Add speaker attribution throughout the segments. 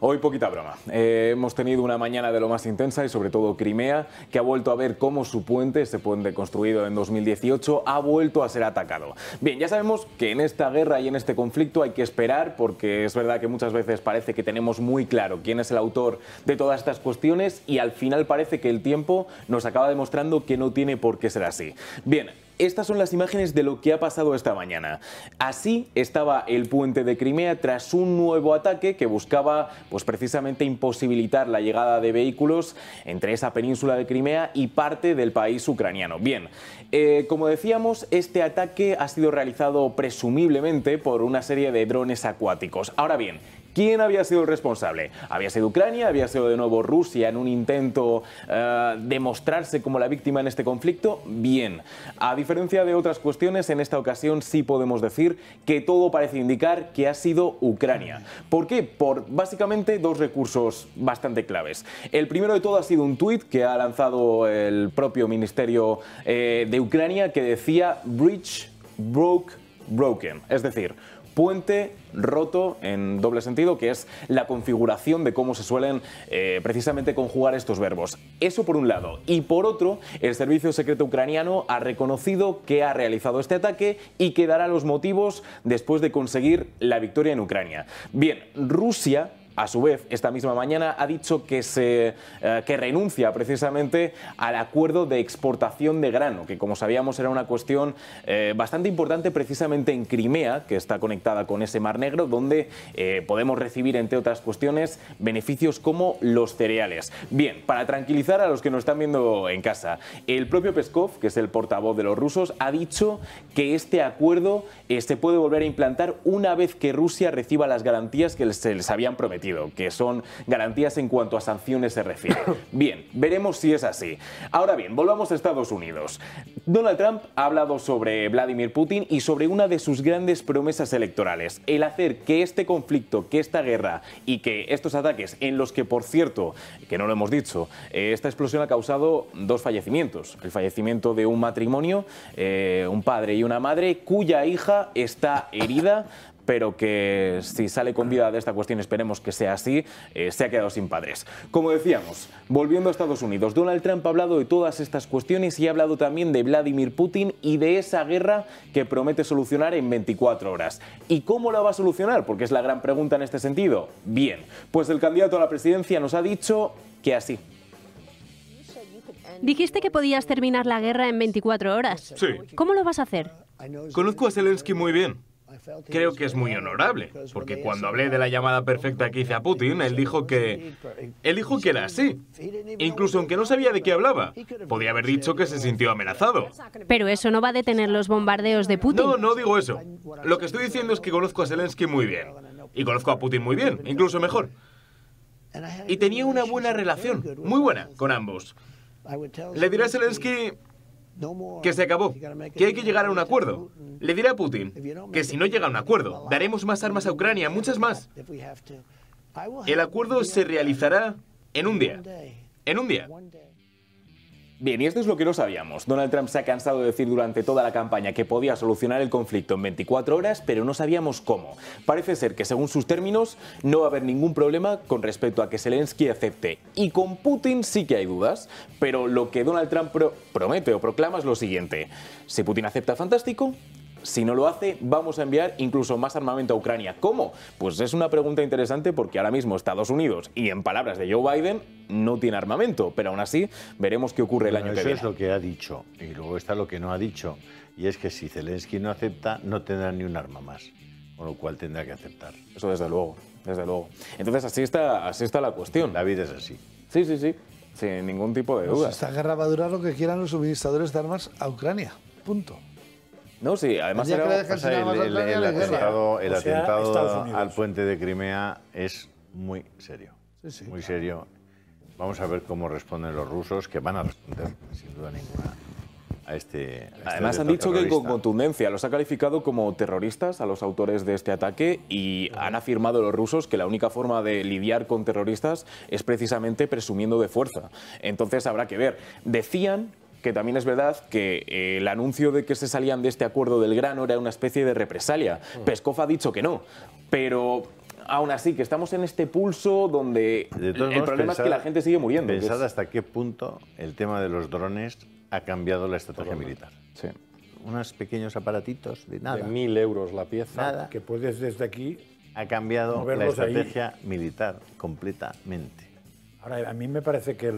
Speaker 1: Hoy poquita broma. Hemos tenido una mañana de lo más intensa y sobre todo Crimea, que ha vuelto a ver cómo su puente, ese puente construido en 2018, ha vuelto a ser atacado. Bien, ya sabemos que en esta guerra y en este conflicto hay que esperar, porque es verdad que muchas veces parece que tenemos muy claro quién es el autor de todas estas cuestiones y al final parece que el tiempo nos acaba demostrando que no tiene por qué ser así. Bien. Estas son las imágenes de lo que ha pasado esta mañana. Así estaba el puente de Crimea tras un nuevo ataque que buscaba pues, precisamente imposibilitar la llegada de vehículos entre esa península de Crimea y parte del país ucraniano. Bien, como decíamos, este ataque ha sido realizado presumiblemente por una serie de drones acuáticos. Ahora bien, ¿quién había sido el responsable? ¿Había sido Ucrania? ¿Había sido de nuevo Rusia en un intento de mostrarse como la víctima en este conflicto? Bien, a diferencia de otras cuestiones, en esta ocasión sí podemos decir que todo parece indicar que ha sido Ucrania. ¿Por qué? Por básicamente dos recursos bastante claves. El primero de todo ha sido un tuit que ha lanzado el propio Ministerio de Ucrania que decía "Bridge broke, broken", es decir, puente roto en doble sentido, que es la configuración de cómo se suelen precisamente conjugar estos verbos. Eso por un lado. Y por otro, el servicio secreto ucraniano ha reconocido que ha realizado este ataque y que dará los motivos después de conseguir la victoria en Ucrania. Bien, Rusia, a su vez, esta misma mañana ha dicho que renuncia precisamente al acuerdo de exportación de grano, que como sabíamos era una cuestión bastante importante precisamente en Crimea, que está conectada con ese Mar Negro, donde podemos recibir, entre otras cuestiones, beneficios como los cereales. Bien, para tranquilizar a los que nos están viendo en casa, el propio Peskov, que es el portavoz de los rusos, ha dicho que este acuerdo se puede volver a implantar una vez que Rusia reciba las garantías que se les habían prometido, que son garantías en cuanto a sanciones se refiere. Bien, veremos si es así. Ahora bien, volvamos a Estados Unidos. Donald Trump ha hablado sobre Vladimir Putin y sobre una de sus grandes promesas electorales, el hacer que este conflicto, que esta guerra y que estos ataques, en los que, por cierto, que no lo hemos dicho, esta explosión ha causado dos fallecimientos. El fallecimiento de un matrimonio, un padre y una madre, cuya hija está herida, pero que si sale con vida de esta cuestión, esperemos que sea así, se ha quedado sin padres. Como decíamos, volviendo a Estados Unidos, Donald Trump ha hablado de todas estas cuestiones y ha hablado también de Vladimir Putin y de esa guerra que promete solucionar en 24 horas. ¿Y cómo la va a solucionar? Porque es la gran pregunta en este sentido. Bien, pues el candidato a la presidencia nos ha dicho que así.
Speaker 2: Dijiste que podías terminar la guerra en 24 horas.
Speaker 3: Sí.
Speaker 2: ¿Cómo lo vas a hacer?
Speaker 3: Conozco a Zelensky muy bien. Creo que es muy honorable, porque cuando hablé de la llamada perfecta que hice a Putin, él dijo que era así. Incluso aunque no sabía de qué hablaba, podía haber dicho que se sintió amenazado.
Speaker 2: Pero eso no va a detener los bombardeos de Putin.
Speaker 3: No digo eso. Lo que estoy diciendo es que conozco a Zelensky muy bien. Y conozco a Putin muy bien, incluso mejor. Y tenía una buena relación, muy buena, con ambos. Le diré a Zelensky que se acabó, que hay que llegar a un acuerdo. Le diré a Putin que si no llega a un acuerdo, daremos más armas a Ucrania, muchas más. El acuerdo se realizará en un día. En un día.
Speaker 1: Bien, y esto es lo que no sabíamos. Donald Trump se ha cansado de decir durante toda la campaña que podía solucionar el conflicto en 24 horas, pero no sabíamos cómo. Parece ser que, según sus términos, no va a haber ningún problema con respecto a que Zelensky acepte. Y con Putin sí que hay dudas, pero lo que Donald Trump promete o proclama es lo siguiente. Si Putin acepta, fantástico. Si no lo hace, vamos a enviar incluso más armamento a Ucrania. ¿Cómo? Pues es una pregunta interesante porque ahora mismo Estados Unidos, y en palabras de Joe Biden, no tiene armamento. Pero aún así, veremos qué ocurre el año que viene.
Speaker 4: Eso es lo que ha dicho. Y luego está lo que no ha dicho. Y es que si Zelensky no acepta, no tendrá ni un arma más. Con lo cual tendrá que aceptar.
Speaker 1: Eso desde luego, desde luego. Entonces así está la cuestión.
Speaker 4: La vida es así.
Speaker 1: Sí. Sin ningún tipo de duda.
Speaker 5: Pues esta guerra va a durar lo que quieran los suministradores de armas a Ucrania. Punto.
Speaker 1: No, sí, además
Speaker 5: el
Speaker 4: atentado
Speaker 5: Estados
Speaker 4: al puente de Crimea es muy serio.
Speaker 5: Sí,
Speaker 4: muy serio. Vamos a ver cómo responden los rusos, que van a responder, sin duda ninguna, a este
Speaker 1: Además han dicho que con contundencia los ha calificado como terroristas a los autores de este ataque y han afirmado los rusos que la única forma de lidiar con terroristas es precisamente presumiendo de fuerza. Entonces habrá que ver. Decían que también es verdad que el anuncio de que se salían de este acuerdo del grano era una especie de represalia. Peskov ha dicho que no, pero aún así, que estamos en este pulso donde el problema es que la gente sigue muriendo.
Speaker 4: Pensad hasta qué punto el tema de los drones ha cambiado la estrategia militar.
Speaker 1: Sí.
Speaker 4: Unos pequeños aparatitos de nada.
Speaker 6: De 1.000 euros la pieza.
Speaker 4: Nada.
Speaker 7: Que puedes desde aquí...
Speaker 4: Ha cambiado la
Speaker 7: moverlos ahí.
Speaker 4: estrategia militar completamente.
Speaker 7: Ahora, a mí me parece que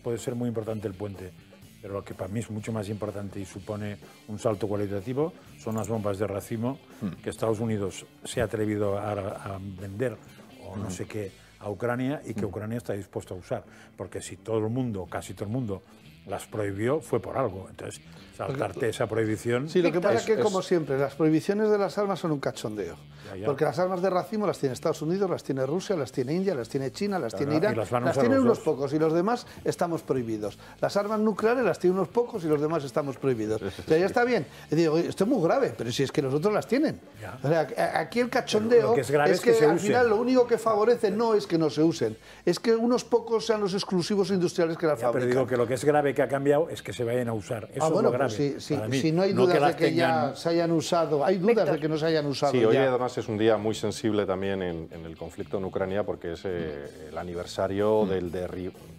Speaker 7: puede ser muy importante el puente, pero lo que para mí es mucho más importante y supone un salto cualitativo son las bombas de racimo que Estados Unidos se ha atrevido a vender o no sé qué a Ucrania y que Ucrania está dispuesto a usar. Porque si todo el mundo, casi todo el mundo, las prohibió, fue por algo. Entonces, saltarte esa prohibición...
Speaker 5: Sí, lo que pasa es que, como siempre, las prohibiciones de las armas son un cachondeo.
Speaker 7: Ya.
Speaker 5: Porque las armas de racimo las tiene Estados Unidos, las tiene Rusia, las tiene India, las tiene China, las tiene Irán, las tienen unos pocos y los demás estamos prohibidos. Las armas nucleares las tienen unos pocos y los demás estamos prohibidos. O sea, ya está bien. Y digo, esto es muy grave, pero si es que los otros las tienen. O sea, aquí el cachondeo es que al final lo único que favorece no es que no se usen, es que unos pocos sean los exclusivos industriales que las fabrican.
Speaker 7: Pero digo que lo que es grave que ha cambiado es que se vayan a usar. Eso es lo grave.
Speaker 5: Si no hay dudas de que ya se hayan usado, hay dudas de que no se hayan usado.
Speaker 6: Sí, hoy además es un día muy sensible también en el conflicto en Ucrania porque es el aniversario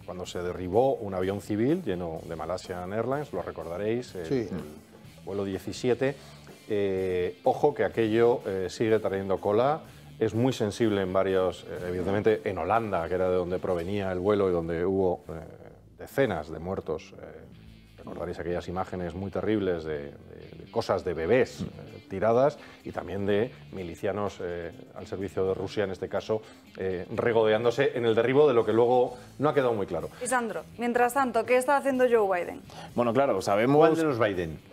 Speaker 6: cuando se derribó un avión civil lleno de Malaysian Airlines, lo recordaréis, el vuelo 17. Ojo que aquello sigue trayendo cola. Es muy sensible en varios, evidentemente en Holanda, que era de donde provenía el vuelo y donde hubo decenas de muertos. Recordaréis aquellas imágenes muy terribles de cosas de bebés tiradas y también de milicianos al servicio de Rusia, en este caso, regodeándose en el derribo de lo que luego no ha quedado muy claro.
Speaker 8: Lisandro, mientras tanto, ¿qué está haciendo Joe Biden?
Speaker 1: Bueno, claro, sabemos...
Speaker 4: ¿Cuál de los Biden?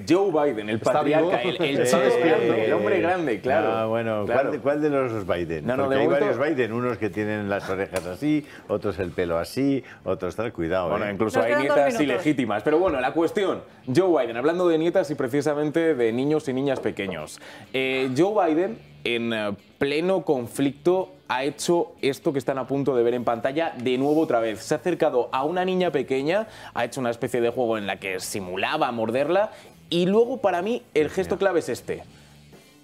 Speaker 1: Joe Biden, el patriarca, el chico grande, el hombre grande, claro.
Speaker 4: Ah, bueno,
Speaker 1: claro.
Speaker 4: ¿cuál de los Biden? Porque hay varios Biden, unos que tienen las orejas así, otros el pelo así, otros tal, cuidado.
Speaker 1: Bueno, incluso hay nietas ilegítimas. Pero bueno, la cuestión, Joe Biden, hablando de nietas y precisamente de niños y niñas pequeños. Joe Biden, en pleno conflicto, ha hecho esto que están a punto de ver en pantalla de nuevo otra vez. Se ha acercado a una niña pequeña, ha hecho una especie de juego en la que simulaba morderla y luego para mí el gesto clave es este.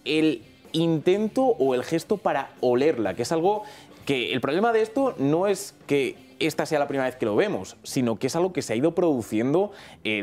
Speaker 1: El intento o el gesto para olerla, que es algo que el problema de esto no es que esta sea la primera vez que lo vemos, sino que es algo que se ha ido produciendo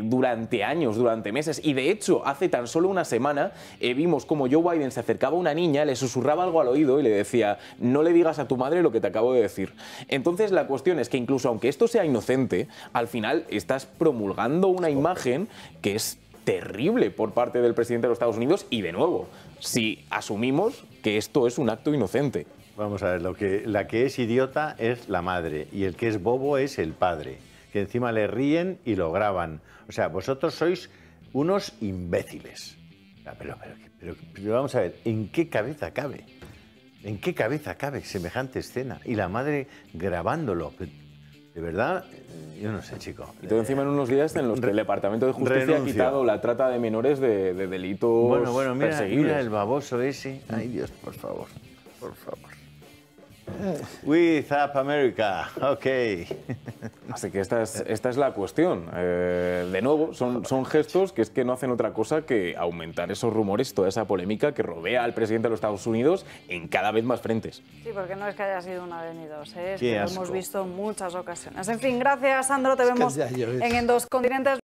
Speaker 1: durante años, durante meses. Y de hecho, hace tan solo una semana vimos como Joe Biden se acercaba a una niña, le susurraba algo al oído y le decía: no le digas a tu madre lo que te acabo de decir. Entonces la cuestión es que incluso aunque esto sea inocente, al final estás promulgando una imagen que es terrible por parte del presidente de los Estados Unidos y, de nuevo, si asumimos que esto es un acto inocente.
Speaker 4: Vamos a ver, la que es idiota es la madre y el que es bobo es el padre, que encima le ríen y lo graban. O sea, vosotros sois unos imbéciles. Pero vamos a ver, ¿en qué cabeza cabe? ¿En qué cabeza cabe semejante escena? Y la madre grabándolo. De verdad, yo no sé, chico.
Speaker 1: Y todo encima en unos días en los que el Departamento de Justicia ha quitado la trata de menores de delitos perseguibles.
Speaker 4: Mira el baboso ese. Ay, Dios, por favor. Por favor. With Up America, ok.
Speaker 1: Así que esta es la cuestión. De nuevo, son gestos que es que no hacen otra cosa que aumentar esos rumores, toda esa polémica que rodea al presidente de los Estados Unidos en cada vez más frentes.
Speaker 8: Sí, porque no es que haya sido una vez ni dos, es que lo hemos visto en muchas ocasiones. En fin, gracias, Sandro. Te vemos en Dos Continentes.